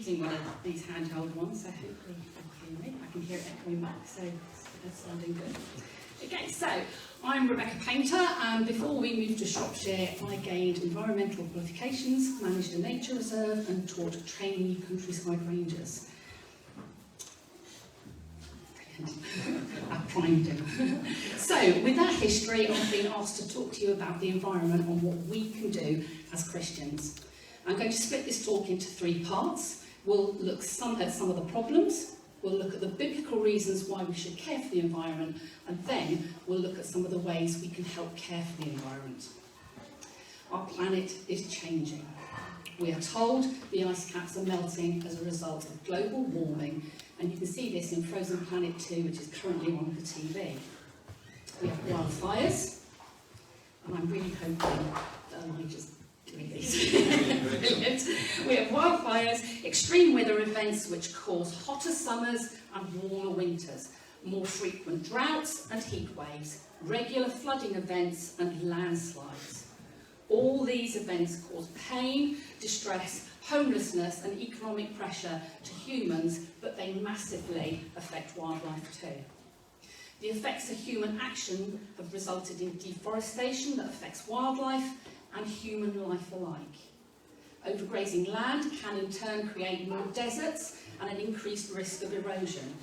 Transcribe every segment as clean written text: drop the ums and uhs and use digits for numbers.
using one of these handheld ones, so hopefully you can hear me. I can hear it echoing back, so that's sounding good. Okay, so I'm Rebecca Paynter, and before we moved to Shropshire, I gained environmental qualifications, managed a nature reserve, and taught trainee countryside rangers. I primed him. So, with that history, I've been asked to talk to you about the environment and what we can do as Christians. I'm going to split this talk into 3 parts. We'll look at some of the problems, we'll look at the biblical reasons why we should care for the environment, and then we'll look at some of the ways we can help care for the environment. Our planet is changing. We are told the ice caps are melting as a result of global warming, and you can see this in Frozen Planet 2, which is currently on the TV. We have wildfires, and I'm really hoping that Elijah's doing these. Brilliant. We have wildfires, extreme weather events which cause hotter summers and warmer winters, more frequent droughts and heat waves, regular flooding events and landslides. All these events cause pain, distress, homelessness and economic pressure to humans, but they massively affect wildlife too. The effects of human action have resulted in deforestation that affects wildlife and human life alike. Overgrazing land can in turn create more deserts and an increased risk of erosion.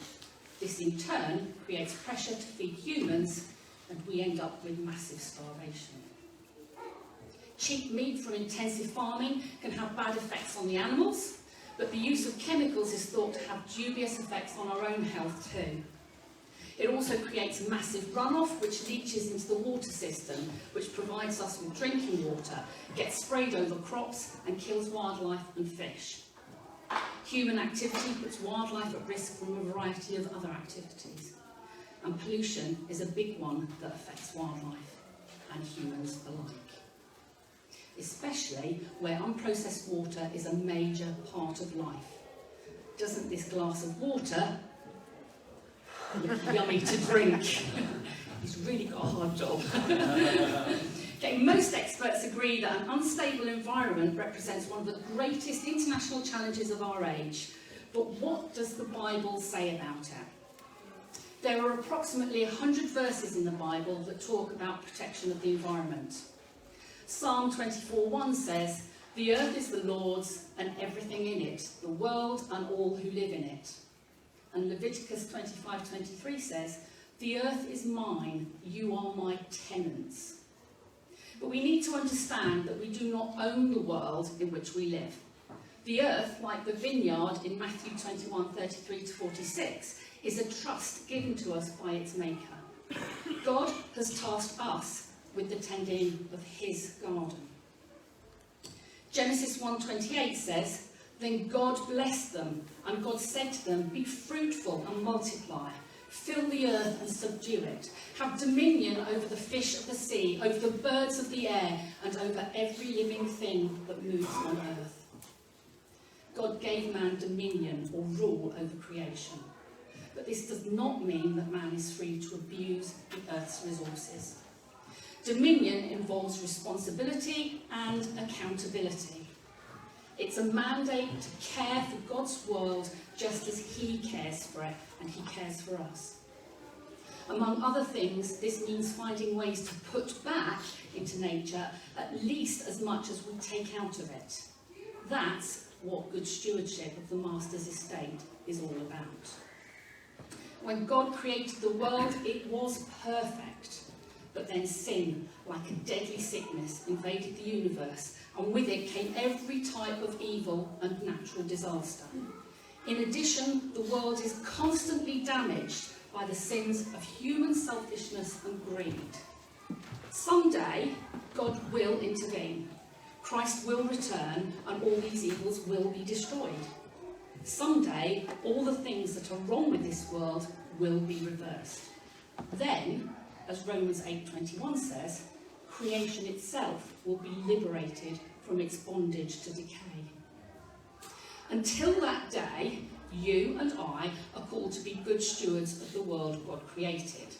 This in turn creates pressure to feed humans, and we end up with massive starvation. Cheap meat from intensive farming can have bad effects on the animals, but the use of chemicals is thought to have dubious effects on our own health too. It also creates massive runoff which leaches into the water system, which provides us with drinking water, gets sprayed over crops and kills wildlife and fish. Human activity puts wildlife at risk from a variety of other activities. And pollution is a big one that affects wildlife and humans alike. Especially where unprocessed water is a major part of life. Doesn't this glass of water look yummy to drink? He's really got a hard job. Okay, most experts agree that an unstable environment represents one of the greatest international challenges of our age. But what does the Bible say about it? There are approximately 100 verses in the Bible that talk about protection of the environment. Psalm 24:1 says, "The earth is the Lord's and everything in it, the world and all who live in it." And Leviticus 25:23 says, "The earth is mine, you are my tenants." But we need to understand that we do not own the world in which we live. The earth, like the vineyard in Matthew 21:33-46, is a trust given to us by its maker. God has tasked us with the tending of his garden. Genesis 1:28 says, "Then God blessed them, and God said to them, 'Be fruitful and multiply, fill the earth and subdue it, have dominion over the fish of the sea, over the birds of the air, and over every living thing that moves on earth.'" God gave man dominion or rule over creation. But this does not mean that man is free to abuse the earth's resources. Dominion involves responsibility and accountability. It's a mandate to care for God's world just as he cares for it and he cares for us. Among other things, this means finding ways to put back into nature at least as much as we take out of it. That's what good stewardship of the Master's estate is all about. When God created the world, it was perfect. But then sin, like a deadly sickness, invaded the universe, and with it came every type of evil and natural disaster. In addition, the world is constantly damaged by the sins of human selfishness and greed. Someday, God will intervene. Christ will return, and all these evils will be destroyed. Someday, all the things that are wrong with this world will be reversed. Then, as Romans 8:21 says, creation itself will be liberated from its bondage to decay. Until that day, you and I are called to be good stewards of the world God created.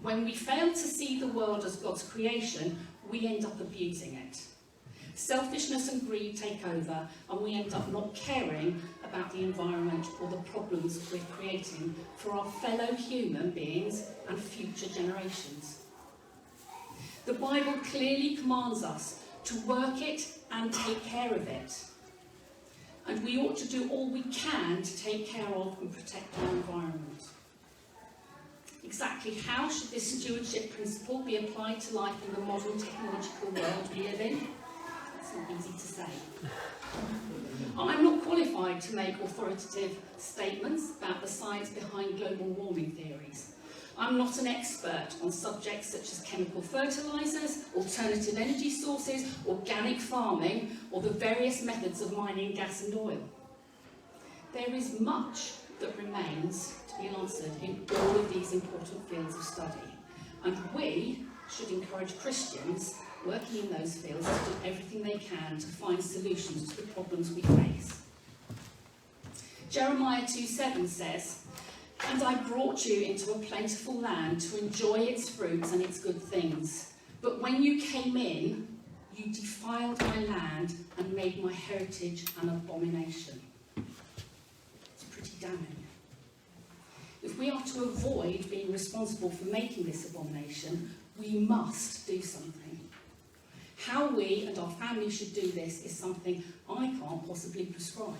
When we fail to see the world as God's creation, we end up abusing it. Selfishness and greed take over, and we end up not caring about the environment or the problems we're creating for our fellow human beings and future generations. The Bible clearly commands us to work it and take care of it. And we ought to do all we can to take care of and protect our environment. Exactly how should this stewardship principle be applied to life in the modern technological world we live in? It's not easy to say. I'm not qualified to make authoritative statements about the science behind global warming theories. I'm not an expert on subjects such as chemical fertilisers, alternative energy sources, organic farming, or the various methods of mining gas and oil. There is much that remains to be answered in all of these important fields of study, and we should encourage Christians working in those fields to do everything they can to find solutions to the problems we face. Jeremiah 2:7 says, "And I brought you into a plentiful land to enjoy its fruits and its good things. But when you came in, you defiled my land and made my heritage an abomination." It's pretty damning. If we are to avoid being responsible for making this abomination, we must do something. How we and our family should do this is something I can't possibly prescribe.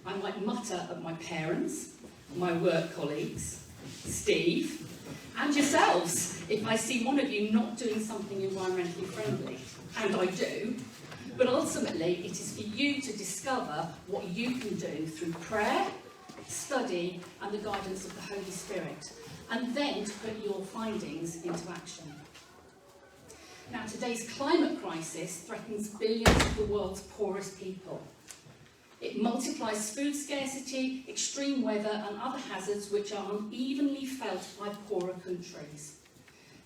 I might mutter at my parents, my work colleagues, Steve, and yourselves if I see one of you not doing something environmentally friendly, and I do. But ultimately, it is for you to discover what you can do through prayer, study, and the guidance of the Holy Spirit, and then to put your findings into action. Now, today's climate crisis threatens billions of the world's poorest people. It multiplies food scarcity, extreme weather, and other hazards which are unevenly felt by poorer countries.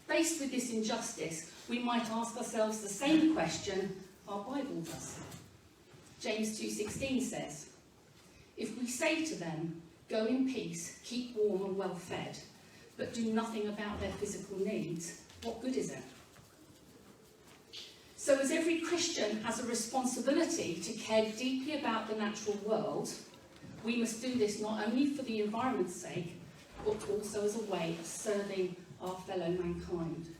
Faced with this injustice, we might ask ourselves the same question our Bible does. James 2:16 says, "If we say to them, 'Go in peace, keep warm and well fed,' but do nothing about their physical needs, what good is it?" So as every Christian has a responsibility to care deeply about the natural world, we must do this not only for the environment's sake, but also as a way of serving our fellow mankind.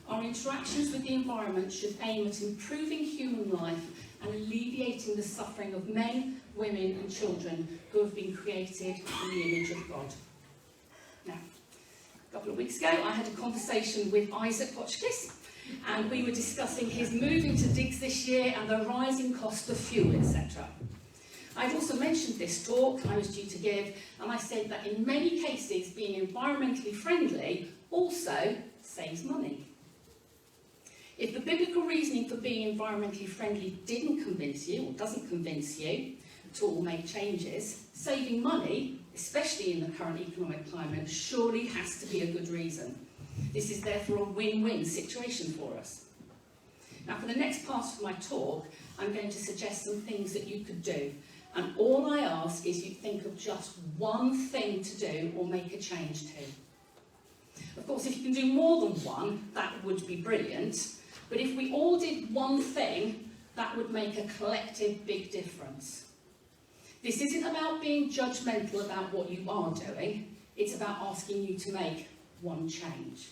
Our interactions with the environment should aim at improving human life and alleviating the suffering of men, women and children who have been created in the image of God. Now, a couple of weeks ago I had a conversation with Isaac Hotchkiss, and we were discussing his move into digs this year and the rising cost of fuel, etc. I'd also mentioned this talk I was due to give, and I said that in many cases being environmentally friendly also saves money. If the biblical reasoning for being environmentally friendly didn't convince you, or doesn't convince you, to all make changes, saving money, especially in the current economic climate, surely has to be a good reason. This is therefore a win-win situation for us. Now, for the next part of my talk, I'm going to suggest some things that you could do. And all I ask is you think of just one thing to do or make a change to. Of course, if you can do more than one, that would be brilliant. But if we all did one thing, that would make a collective big difference. This isn't about being judgmental about what you are doing. It's about asking you to make one change.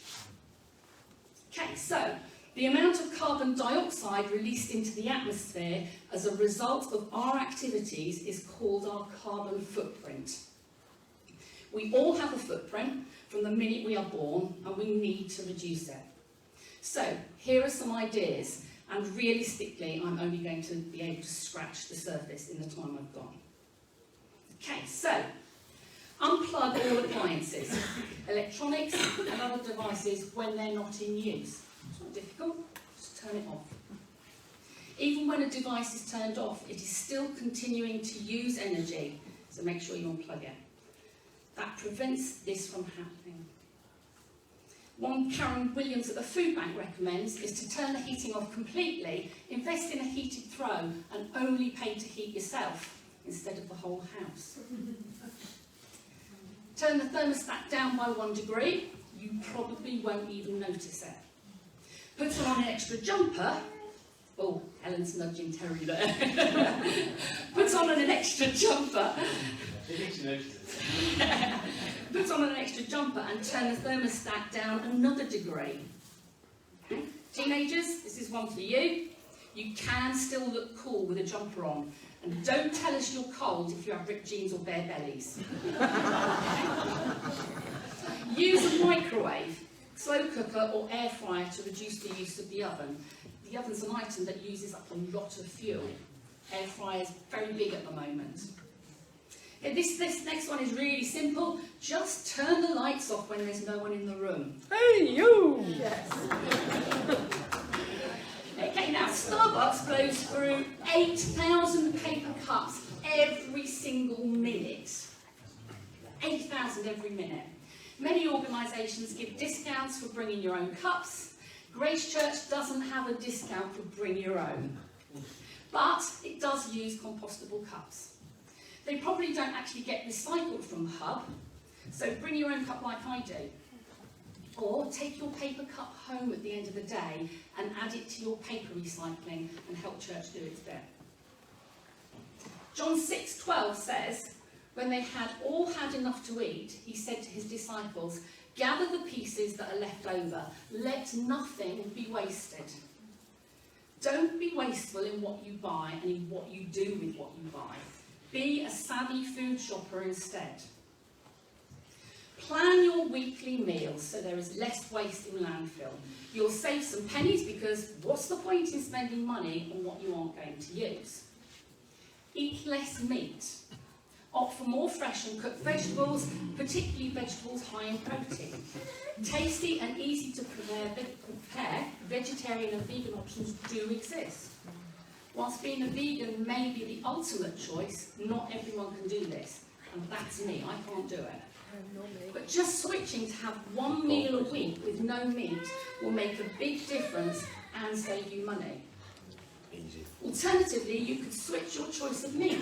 Okay, so the amount of carbon dioxide released into the atmosphere as a result of our activities is called our carbon footprint. We all have a footprint from the minute we are born, and we need to reduce it. So here are some ideas, and realistically I'm only going to be able to scratch the surface in the time I've got. Okay, so unplug all appliances, electronics and other devices when they're not in use. It's not difficult, just turn it off. Even when a device is turned off, it is still continuing to use energy, so make sure you unplug it. That prevents this from happening. One Karen Williams at the Food Bank recommends is to turn the heating off completely, invest in a heated throw and only pay to heat yourself instead of the whole house. Turn the thermostat down by 1 degree, you probably won't even notice it. Put on an extra jumper, Oh, Helen's nudging Terry there. Puts on an extra jumper. Puts on an extra jumper and turn the thermostat down another degree. Okay? Teenagers, this is one for you. You can still look cool with a jumper on. And don't tell us you're cold if you have ripped jeans or bare bellies. Use a microwave, slow cooker or air fryer to reduce the use of the oven. The oven's an item that uses up a lot of fuel. Air fryer is very big at the moment. Okay, this next one is really simple. Just turn the lights off when there's no one in the room. Hey, you! Yes. Okay, now Starbucks blows through 8,000 paper cups every single minute. 8,000 every minute. Many organisations give discounts for bringing your own cups. Grace Church doesn't have a discount for bring your own, but it does use compostable cups. They probably don't actually get recycled from the hub, so bring your own cup like I do. Or take your paper cup home at the end of the day and add it to your paper recycling and help church do its bit. John 6:12 says, when they had all had enough to eat, he said to his disciples, gather the pieces that are left over, let nothing be wasted. Don't be wasteful in what you buy and in what you do with what you buy. Be a savvy food shopper instead. Plan your weekly meals so there is less waste in landfill. You'll save some pennies because what's the point in spending money on what you aren't going to use? Eat less meat. Opt for more fresh and cooked vegetables, particularly vegetables high in protein. Tasty and easy to prepare, vegetarian and vegan options do exist. Whilst being a vegan may be the ultimate choice, not everyone can do this. And that's me, I can't do it. But just switching to have one meal a week with no meat will make a big difference and save you money. Alternatively, you could switch your choice of meat.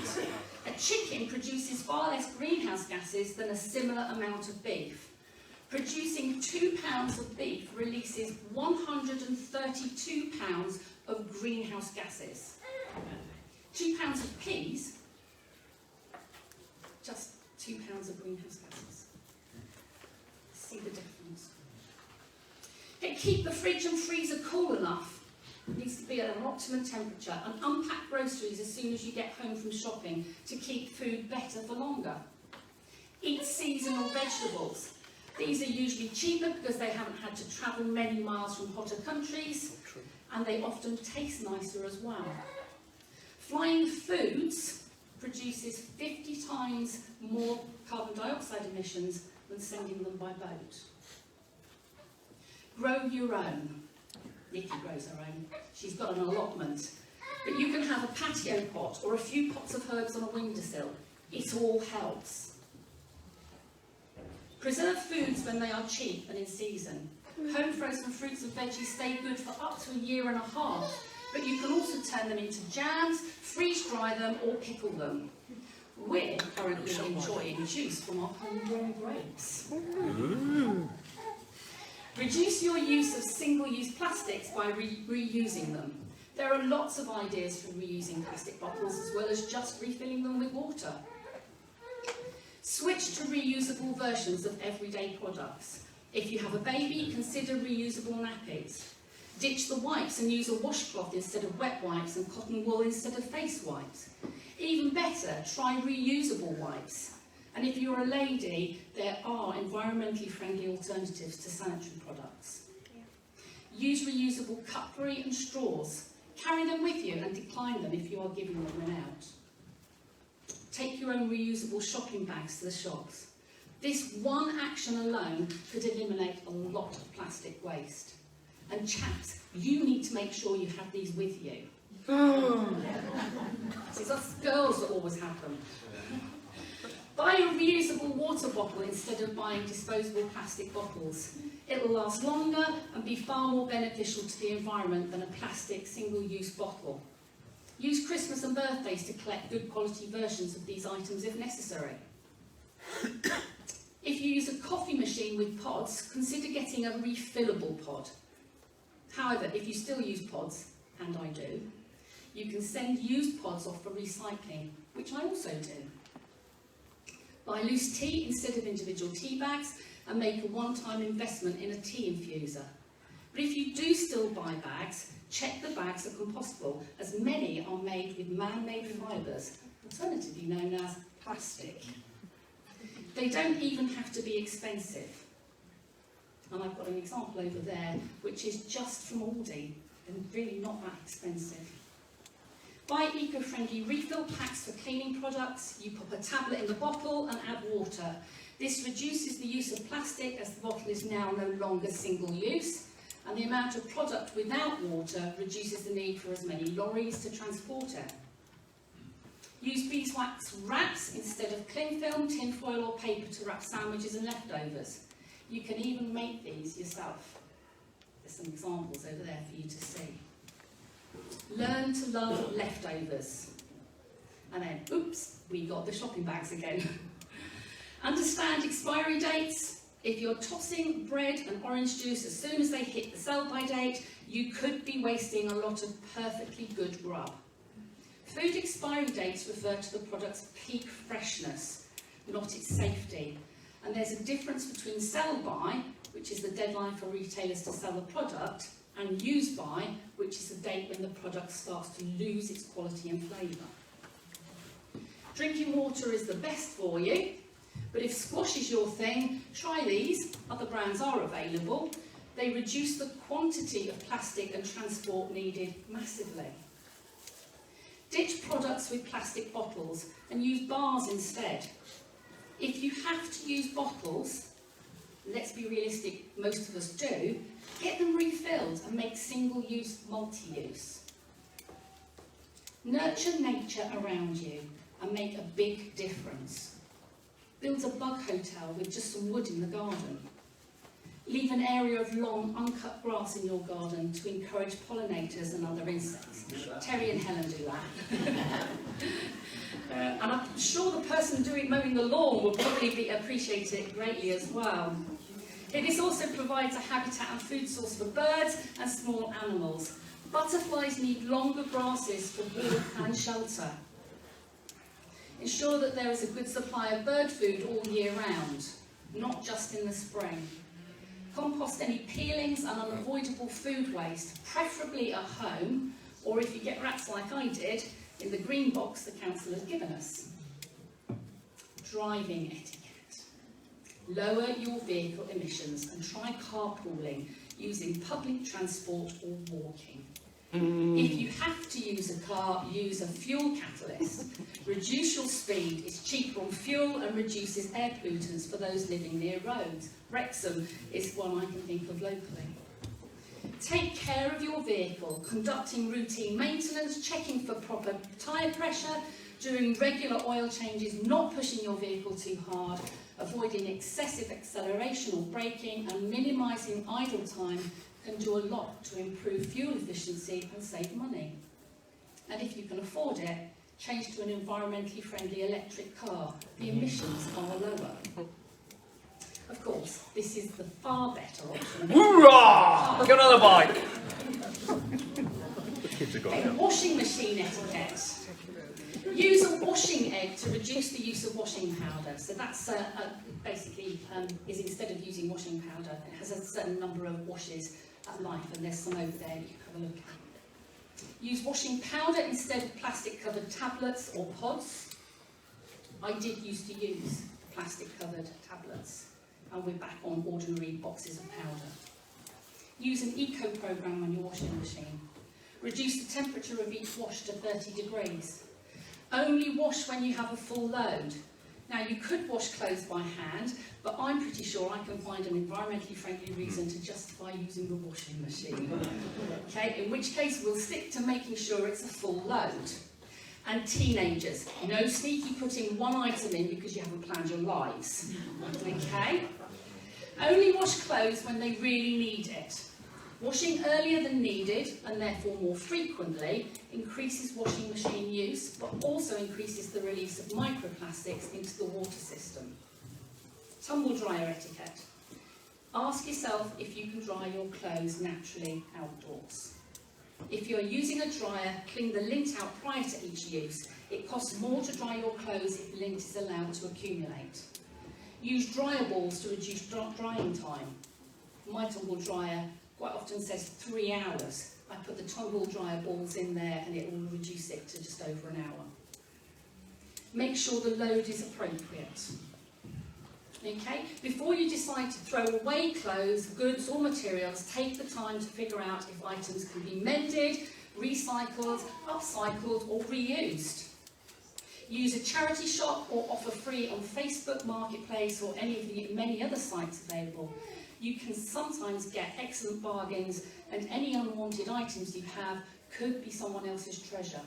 A chicken produces far less greenhouse gases than a similar amount of beef. Producing 2 pounds of beef releases 132 pounds of greenhouse gases. 2 pounds of peas, just 2 pounds of greenhouse gases. See the difference. Okay, keep the fridge and freezer cool enough. It needs to be at an optimum temperature, and unpack groceries as soon as you get home from shopping to keep food better for longer. Eat seasonal vegetables. These are usually cheaper because they haven't had to travel many miles from hotter countries, and they often taste nicer as well. Flying foods produces 50 times more carbon dioxide emissions than sending them by boat. Grow your own. Nikki grows her own. She's got an allotment. But you can have a patio pot or a few pots of herbs on a windowsill. It all helps. Preserve foods when they are cheap and in season. Home frozen fruits and veggies stay good for up to 1.5 years, but you can also turn them into jams, freeze dry them or pickle them. We're currently enjoying juice from our homegrown grapes. Reduce your use of single-use plastics by reusing them. There are lots of ideas for reusing plastic bottles as well as just refilling them with water. Switch to reusable versions of everyday products. If you have a baby, consider reusable nappies. Ditch the wipes and use a washcloth instead of wet wipes and cotton wool instead of face wipes. Even better, try reusable wipes. And if you're a lady, there are environmentally friendly alternatives to sanitary products. Use reusable cutlery and straws. Carry them with you and decline them if you are giving them out. Take your own reusable shopping bags to the shops. This one action alone could eliminate a lot of plastic waste. And chaps, you need to make sure you have these with you. See, it's us girls that always have them. Buy a reusable water bottle instead of buying disposable plastic bottles. It will last longer and be far more beneficial to the environment than a plastic single-use bottle. Use Christmas and birthdays to collect good quality versions of these items if necessary. If you use a coffee machine with pods, consider getting a refillable pod. However, if you still use pods, and I do. You can send used pods off for recycling, which I also do. Buy loose tea instead of individual tea bags and make a one-time investment in a tea infuser. But if you do still buy bags, check the bags are compostable, as many are made with man-made fibres, alternatively known as plastic. They don't even have to be expensive. And I've got an example over there, which is just from Aldi, and really not that expensive. Buy eco-friendly refill packs for cleaning products. You pop a tablet in the bottle and add water. This reduces the use of plastic, as the bottle is now no longer single use, and the amount of product without water reduces the need for as many lorries to transport it. Use beeswax wraps instead of cling film, tin foil or paper to wrap sandwiches and leftovers. You can even make these yourself. There's some examples over there for you to see. Learn to love leftovers. And then, oops, we got the shopping bags again. Understand expiry dates. If you're tossing bread and orange juice as soon as they hit the sell-by date, you could be wasting a lot of perfectly good grub. Food expiry dates refer to the product's peak freshness, not its safety. And there's a difference between sell-by, which is the deadline for retailers to sell the product, and use-by, which is the date when the product starts to lose its quality and flavour. Drinking water is the best for you, but if squash is your thing, try these. Other brands are available. They reduce the quantity of plastic and transport needed massively. Ditch products with plastic bottles and use bars instead. If you have to use bottles, let's be realistic, most of us do, get them refilled and make single-use, multi-use. Nurture nature around you and make a big difference. Build a bug hotel with just some wood in the garden. Leave an area of long, uncut grass in your garden to encourage pollinators and other insects. Terry and Helen do that. And I'm sure the person mowing the lawn will probably appreciate it greatly as well. This also provides a habitat and food source for birds and small animals. Butterflies need longer grasses for warmth and shelter. Ensure that there is a good supply of bird food all year round, not just in the spring. Compost any peelings and unavoidable food waste, preferably at home, or if you get rats like I did, in the green box the council has given us. Driving etiquette. Lower your vehicle emissions and try carpooling using public transport or walking. If you have to use a car, use a fuel catalyst. Reduce your speed, it's cheaper on fuel and reduces air pollutants for those living near roads. Wrexham is one I can think of locally. Take care of your vehicle, conducting routine maintenance, checking for proper tyre pressure, doing regular oil changes, not pushing your vehicle too hard, avoiding excessive acceleration or braking, and minimising idle time can do a lot to improve fuel efficiency and save money. And if you can afford it, change to an environmentally friendly electric car. The emissions are lower. Of course, this is the far better option. Hoorah! Get another bike! Okay, washing machine etiquette. Use a washing egg to reduce the use of washing powder. So that's basically is instead of using washing powder, it has a certain number of washes at life, and there's some over there you can have a look at. Use washing powder instead of plastic-covered tablets or pods. I did used to use plastic-covered tablets, and we're back on ordinary boxes of powder. Use an eco program on your washing machine. Reduce the temperature of each wash to 30 degrees. Only wash when you have a full load. Now, you could wash clothes by hand, but I'm pretty sure I can find an environmentally friendly reason to justify using the washing machine. Okay, in which case we'll stick to making sure it's a full load. And teenagers, no sneaky putting one item in because you haven't planned your lives. Okay? Only wash clothes when they really need it. Washing earlier than needed, and therefore more frequently, increases washing machine use, but also increases the release of microplastics into the water system. Tumble dryer etiquette. Ask yourself if you can dry your clothes naturally outdoors. If you're using a dryer, clean the lint out prior to each use. It costs more to dry your clothes if lint is allowed to accumulate. Use dryer balls to reduce drying time. My tumble dryer quite often says 3 hours. I put the tumble dryer balls in there and it will reduce it to just over an hour. Make sure the load is appropriate. Okay? Before you decide to throw away clothes, goods or materials, take the time to figure out if items can be mended, recycled, upcycled or reused. Use a charity shop or offer free on Facebook Marketplace or any of the many other sites available. You can sometimes get excellent bargains and any unwanted items you have could be someone else's treasure.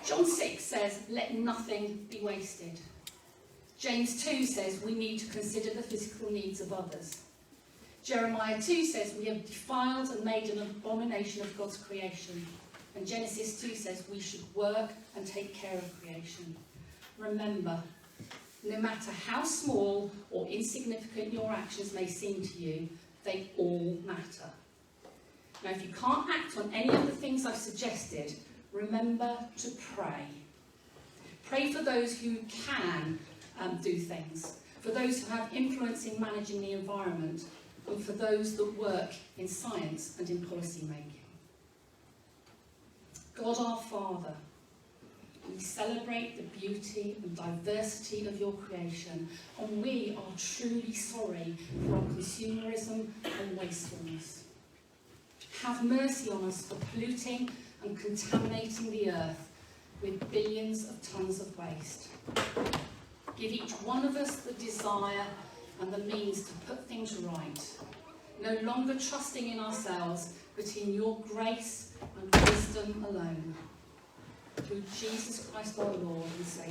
John 6 says, let nothing be wasted. James 2 says we need to consider the physical needs of others. Jeremiah 2 says we have defiled and made an abomination of God's creation. And Genesis 2 says we should work and take care of creation. Remember, no matter how small or insignificant your actions may seem to you, they all matter. Now, if you can't act on any of the things I've suggested, remember to pray. Pray for those who can do things, for those who have influence in managing the environment, and for those that work in science and in policy making. God our Father, we celebrate the beauty and diversity of your creation, and we are truly sorry for our consumerism and wastefulness. Have mercy on us for polluting and contaminating the earth with billions of tons of waste. Give each one of us the desire and the means to put things right, no longer trusting in ourselves, but in your grace and wisdom alone. Through Jesus Christ our Lord and Saviour.